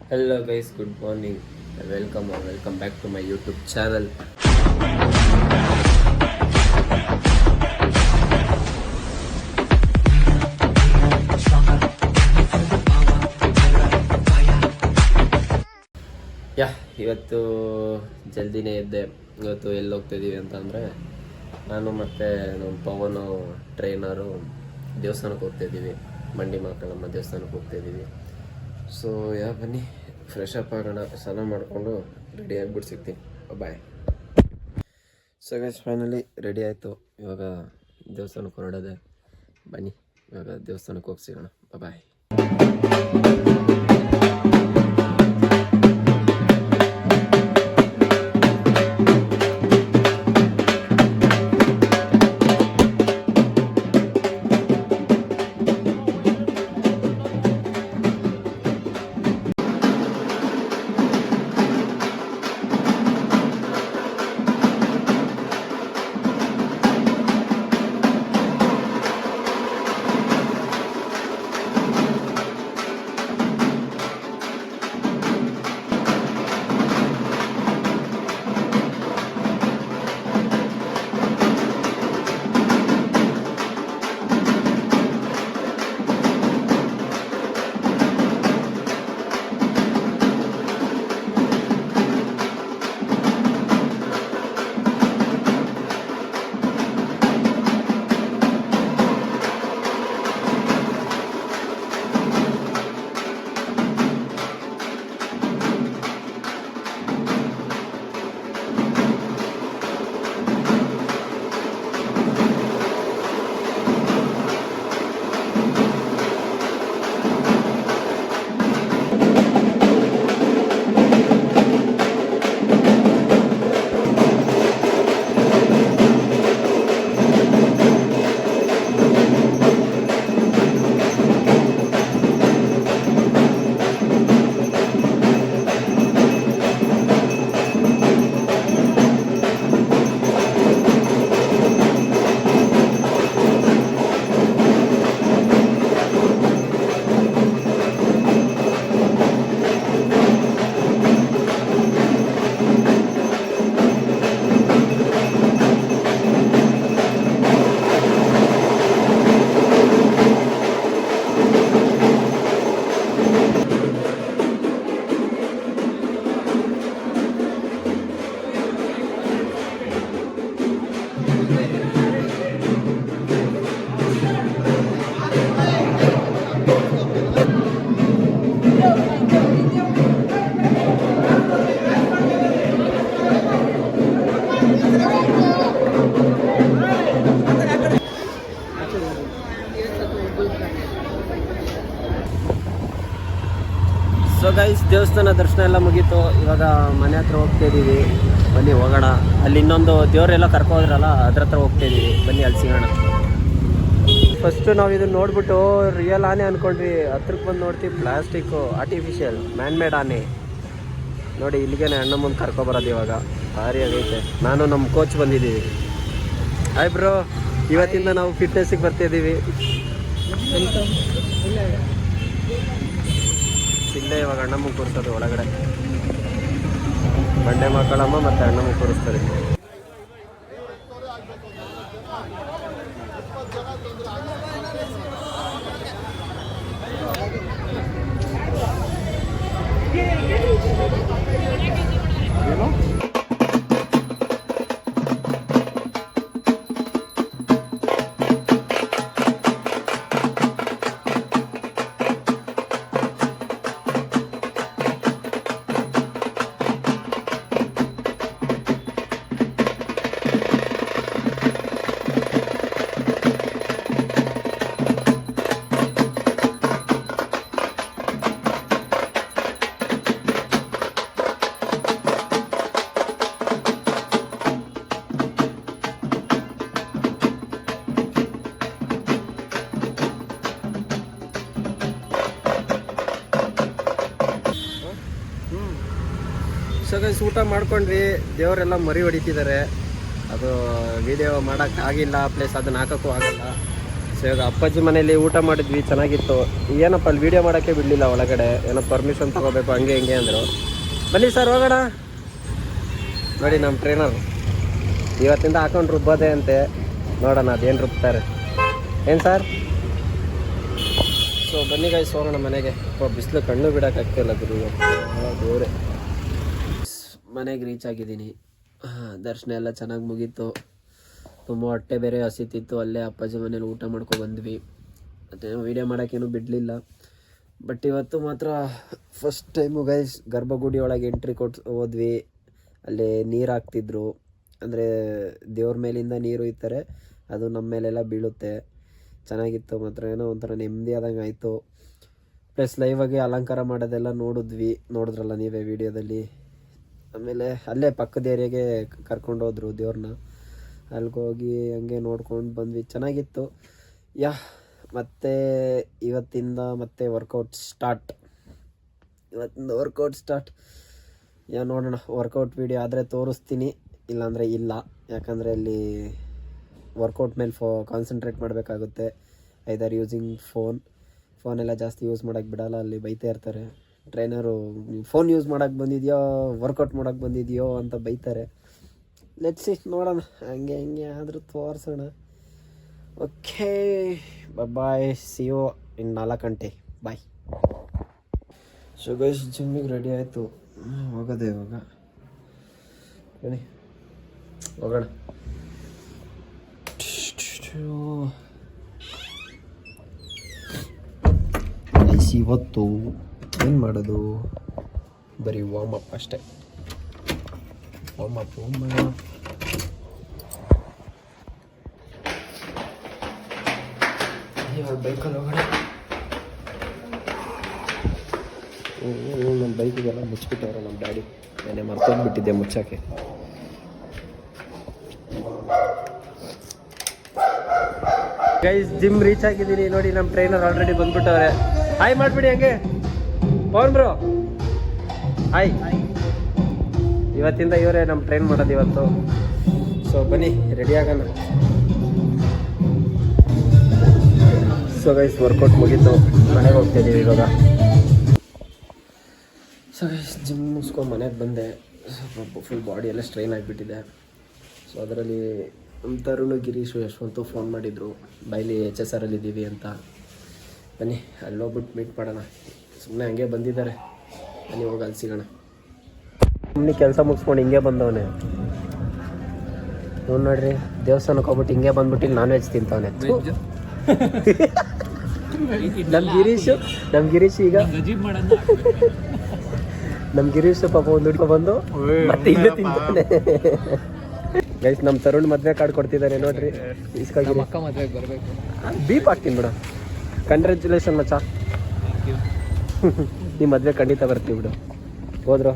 Hello guys, good morning. Welcome back to my YouTube channel. ಇವತ್ತು ಜಲ್ದಿನೇ ಇದ್ದೆ. ಇವತ್ತು ಎಲ್ಲಿ ಹೋಗ್ತಿದ್ದೀವಿ ಅಂತಂದರೆ ನಾನು ಮತ್ತು ನಮ್ಮ ಪವನು ಟ್ರೈನರು ದೇವಸ್ಥಾನಕ್ಕೆ ಹೋಗ್ತಾಯಿದ್ದೀವಿ. ಮಂಡಿ ಮಾಕಳಮ್ಮ ದೇವಸ್ಥಾನಕ್ಕೆ ಹೋಗ್ತಾಯಿದ್ದೀವಿ. ಸೊ ಬನ್ನಿ ಫ್ರೆಶ್ ಅಪ್ ಆಗೋಣ, ಸ್ನಾನ ಮಾಡಿಕೊಂಡು ರೆಡಿ ಆಗಿಬಿಟ್ಟು ಸಿಗ್ತೀನಿ. ಬಾಯ್. ಸೊ ಗೈಸ್ ಫೈನಲಿ ರೆಡಿ ಆಯಿತು. ಇವಾಗ ದೇವಸ್ಥಾನಕ್ಕೆ ಹೊರಡೋದೆ. ಬನ್ನಿ ಇವಾಗ ದೇವಸ್ಥಾನಕ್ಕೆ ಹೋಗಿ ಸಿಗೋಣ. ಬಾಯ್. ಸೊ ಗೈಸ್ ದೇವಸ್ಥಾನ ದರ್ಶನ ಎಲ್ಲ ಮುಗೀತು. ಇವಾಗ ಮನೆ ಹತ್ರ ಹೋಗ್ತಾಯಿದ್ದೀವಿ. ಬನ್ನಿ ಹೋಗೋಣ. ಅಲ್ಲಿ ಇನ್ನೊಂದು ದೇವರೆಲ್ಲ ಕರ್ಕೋದ್ರಲ್ಲ ಅದ್ರ ಹತ್ರ ಹೋಗ್ತಾಯಿದ್ದೀವಿ. ಬನ್ನಿ ಅಲ್ಲಿ ಸಿಗೋಣ. ಫಸ್ಟು ನಾವು ಇದನ್ನು ನೋಡ್ಬಿಟ್ಟು ರಿಯಲ್ ಆನೆ ಅಂದ್ಕೊಂಡ್ವಿ. ಹತ್ರಕ್ಕೆ ಬಂದು ನೋಡ್ತೀವಿ ಪ್ಲಾಸ್ಟಿಕ್ಕು, ಆರ್ಟಿಫಿಷಿಯಲ್ ಮ್ಯಾನ್ ಮೇಡ್ ಆನೆ. ನೋಡಿ ಇಲ್ಲಿಗೆ ಅಣ್ಣ ಮುಂದೆ ಕರ್ಕೊಬರೋದು. ಇವಾಗ ಭಾರಿ ಆಗೈತೆ. ನಾನು ನಮ್ಮ ಕೋಚ್ ಬಂದಿದ್ದೀವಿ. ಹಾಯ್ ಬ್ರೋ, ಇವತ್ತಿಂದ ನಾವು ಫಿಟ್ನೆಸ್ಸಿಗೆ ಬರ್ತಾಯಿದ್ದೀವಿ. ಇಲ್ಲೇ ಇವಾಗ ಅಣ್ಣಮ್ಮ ಕೂರಿಸೋದು ಒಳಗಡೆ. ಬಂಡೆ ಮಕ್ಕಳಮ್ಮ ಮತ್ತು ಅಣ್ಣಮ್ಮ ಕೂರಿಸ್ತಾರೆ. ಸೊ ಗೈಸ್ ಊಟ ಮಾಡ್ಕೊಂಡ್ವಿ. ದೇವರೆಲ್ಲ ಮರಿ ಹೊಡಿತಿದ್ದಾರೆ. ಅದು ವಿಡಿಯೋ ಮಾಡೋಕ್ಕೆ ಆಗಿಲ್ಲ, ಪ್ಲಸ್ ಅದನ್ನು ಹಾಕೋಕ್ಕೂ ಆಗಲ್ಲ. ಸೊ ಇವಾಗ ಅಪ್ಪಾಜಿ ಮನೇಲಿ ಊಟ ಮಾಡಿದ್ವಿ, ಚೆನ್ನಾಗಿತ್ತು. ಏನಪ್ಪ ಅಲ್ಲಿ ವೀಡಿಯೋ ಮಾಡೋಕ್ಕೆ ಬಿಡಲಿಲ್ಲ ಒಳಗಡೆ, ಏನೋ ಪರ್ಮಿಷನ್ ತೊಗೋಬೇಕು ಹಂಗೆ ಹಿಂಗೆ ಅಂದರು. ಬನ್ನಿ ಸರ್ ಹೋಗೋಣ. ನೋಡಿ ನಮ್ಮ ಟ್ರೈನರ್ ಇವತ್ತಿಂದ ಹಾಕೊಂಡು ರುಬ್ಬೋದೆ ಅಂತೆ, ನೋಡೋಣ ಅದೇನು ರುಬ್ತಾರೆ ಏನು ಸರ್. ಸೊ ಬನ್ನಿ ಗೈಸ್ ಹೋಗೋಣ ಮನೆಗೆ. ಬಿಸಿಲು ಕಣ್ಣು ಬಿಡೋಕ್ಕಾಗ್ತಿಲ್ಲ ಗುರು, ದೇವ್ರೆ. ಮನೆಗೆ ರೀಚ್ ಆಗಿದ್ದೀನಿ. ದರ್ಶನ ಎಲ್ಲ ಚೆನ್ನಾಗಿ ಮುಗೀತು. ತುಂಬ ಹೊಟ್ಟೆ ಬೇರೆ ಹಸಿತಿತ್ತು. ಅಲ್ಲೇ ಅಪ್ಪಾಜಿ ಮನೇಲಿ ಊಟ ಮಾಡ್ಕೊಂಡು ಬಂದ್ವಿ. ಮತ್ತು ವೀಡಿಯೋ ಮಾಡೋಕ್ಕೇನು ಬಿಡಲಿಲ್ಲ. ಬಟ್ ಇವತ್ತು ಮಾತ್ರ ಫಸ್ಟ್ ಟೈಮು ಗೈಸ್ ಗರ್ಭಗುಡಿ ಒಳಗೆ ಎಂಟ್ರಿ ಹೋದ್ವಿ. ಅಲ್ಲಿ ನೀರು ಹಾಕ್ತಿದ್ರು, ಅಂದರೆ ದೇವ್ರ ಮೇಲಿಂದ ನೀರು ಇರ್ತಾರೆ, ಅದು ನಮ್ಮ ಮೇಲೆಲ್ಲ ಬೀಳುತ್ತೆ. ಚೆನ್ನಾಗಿತ್ತು ಮಾತ್ರ, ಏನೋ ಒಂಥರ ನೆಮ್ಮದಿ ಆದಂಗೆ ಆಯಿತು. ಪ್ಲಸ್ ಲೈವಾಗಿ ಅಲಂಕಾರ ಮಾಡೋದೆಲ್ಲ ನೋಡಿದ್ರಲ್ಲ ನೀವೇ ವೀಡಿಯೋದಲ್ಲಿ. ಆಮೇಲೆ ಅಲ್ಲೇ ಪಕ್ಕದ ಏರಿಯಾಗೆ ಕರ್ಕೊಂಡೋದ್ರು ದೇವ್ರನ್ನ, ಅಲ್ಲಿಗೋಗಿ ಹಂಗೆ ನೋಡ್ಕೊಂಡು ಬಂದ್ವಿ, ಚೆನ್ನಾಗಿತ್ತು. ಮತ್ತು ಇವತ್ತಿಂದ ಮತ್ತೆ ವರ್ಕೌಟ್ ಸ್ಟಾರ್ಟ್. ನೋಡೋಣ, ವರ್ಕೌಟ್ ವೀಡಿಯೋ ಆದರೆ ತೋರಿಸ್ತೀನಿ, ಇಲ್ಲಾಂದರೆ ಇಲ್ಲ. ಯಾಕಂದರೆ ಅಲ್ಲಿ ವರ್ಕೌಟ್ ಮೇಲೆ ಕಾನ್ಸಂಟ್ರೇಟ್ ಮಾಡಬೇಕಾಗುತ್ತೆ. ಐದರ್ ಯೂಸಿಂಗ್ ಫೋನೆಲ್ಲ ಜಾಸ್ತಿ ಯೂಸ್ ಮಾಡೋಕ್ಕೆ ಬಿಡಲ್ಲ, ಅಲ್ಲಿ ಬೈತಾ ಇರ್ತಾರೆ ಟ್ರೈನರು. ಫೋನ್ ಯೂಸ್ ಮಾಡೋಕ್ಕೆ ಬಂದಿದೆಯೋ ವರ್ಕೌಟ್ ಮಾಡೋಕ್ಕೆ ಬಂದಿದೆಯೋ ಅಂತ ಬೈತಾರೆ. ಲೆಟ್ಸ್ ಸಿ, ನೋಡೋಣ, ಹಂಗೆ ಆದರೂ ತೋರಿಸೋಣ. Okay bye, see you in 4 ಗಂಟೆ, ಬಾಯ್. ಸೊ ಗೈಸ್ ಜಿಮ್ಮಿಗೆ ರೆಡಿ ಆಯಿತು, ಹೋಗೋದೆ ಇವಾಗ. ಬನ್ನಿ ಹೋಗೋಣ. ಇವತ್ತು ಏನು ಮಾಡೋದು, ಬರೀ ವಾರ್ಮಪ್ ಅಷ್ಟೇ. ವಾರ್ಮಪ್ ಇವಾಗ ಬೈಕಲ್ಲಿ ಹೋಗೋಣ. ನಮ್ಮ ಬೈಕಿಗೆಲ್ಲ ಮುಚ್ಚಿಬಿಟ್ಟವ್ರೆ ನಮ್ಮ ಡ್ಯಾಡಿ. ನಾನೇ ಮರ್ತೋಗ್ಬಿಟ್ಟಿದ್ದೆ ಮುಚ್ಚೋಕ್ಕೆ. ಗೈಸ್ ಜಿಮ್ ರೀಚ್ ಆಗಿದ್ದೀನಿ. ನೋಡಿ ನಮ್ಮ ಟ್ರೈನರ್ ಆಲ್ರೆಡಿ ಬಂದ್ಬಿಟ್ಟವ್ರೆ. ಹಾಯ್ ಮಾಡಿಬಿಡಿ ಹಂಗೆ ಪವನ್ ಬ್ರೋ, ಹಾಯ್. ಇವತ್ತಿಂದ ಇವರೇ ನಮ್ಮ ಟ್ರೈನ್ ಮಾಡೋದು ಇವತ್ತು. ಸೊ ಬನ್ನಿ ರೆಡಿ ಆಗೋಣ. ಸೊ ಗೈಸ್ ವರ್ಕೌಟ್ ಮುಗೀತು, ಮನೆಗೆ ಹೋಗ್ತಾಯಿದ್ದೀವಿ ಇವಾಗ. ಸೊ ಗೈಸ್ ಜಿಮ್ ಮುಗಿಸ್ಕೊಂಡು ಮನೆಗೆ ಬಂದೆ. ಸ್ವಲ್ಪ ಫುಲ್ ಬಾಡಿ ಎಲ್ಲ ಸ್ಟ್ರೈನ್ ಆಗಿಬಿಟ್ಟಿದೆ. ಸೊ ಅದರಲ್ಲಿ ನಮ್ಮ ತರುಣು, ಗಿರೀಶು, ಯಶವಂತು ಫೋನ್ ಮಾಡಿದರು, ಬೈಲಿ HSR ಇದ್ದೀವಿ ಅಂತ. ಬನ್ನಿ ಅಲ್ಲಿ ಹೋಗ್ಬಿಟ್ಟು ಮೀಟ್ ಮಾಡೋಣ. ಸುಮ್ಮನೆ ಹಂಗೆ ಬಂದಿದ್ದಾರೆ, ಬನ್ನಿ ಹೋಗಿ ಅಲ್ಲಿ ಸಿಗೋಣ. ಸುಮ್ಮನೆ ಕೆಲಸ ಮುಗಿಸ್ಕೊಂಡು ಹಿಂಗೆ ಬಂದವನೇ ನೋಡ್ರಿ, ದೇವಸ್ಥಾನಕ್ಕೆ ಹೋಗ್ಬಿಟ್ಟು ಹಿಂಗೆ ಬಂದ್ಬಿಟ್ಟು ಇಲ್ಲಿ ನಾನ್ ವೆಜ್ ತಿಂತವನೆ. ನಮ್ಮ ಗಿರೀಶ್ ಈಗ ನಮ್ಮ ಗಿರೀಶ್ ಪಾಪ ಒಂದು ಹುಡ್ಕೊ ಬಂದು ಮತ್ತೆ ಇಲ್ಲೇ ತಿಂತಾನೆ. ಗೈಸ್ ನಮ್ಮ ತರುಣ್ ಮದುವೆ ಕಾರ್ಡ್ ಕೊಡ್ತಿದ್ದಾರೆ ನೋಡ್ರಿ, ಇಸ್ಕಾಗಿರಿ. ಬೀಪ್ ಹಾಕ್ತೀನಿ ಬಿಡು. ಕಂಗ್ರ್ಯಾಚುಲೇಷನ್ ಮಚ್ಚ, ಈ ಮದುವೆ ಖಂಡಿತ ಬರ್ತೀವಿ ಬಿಡು. ಹೋದ್ರು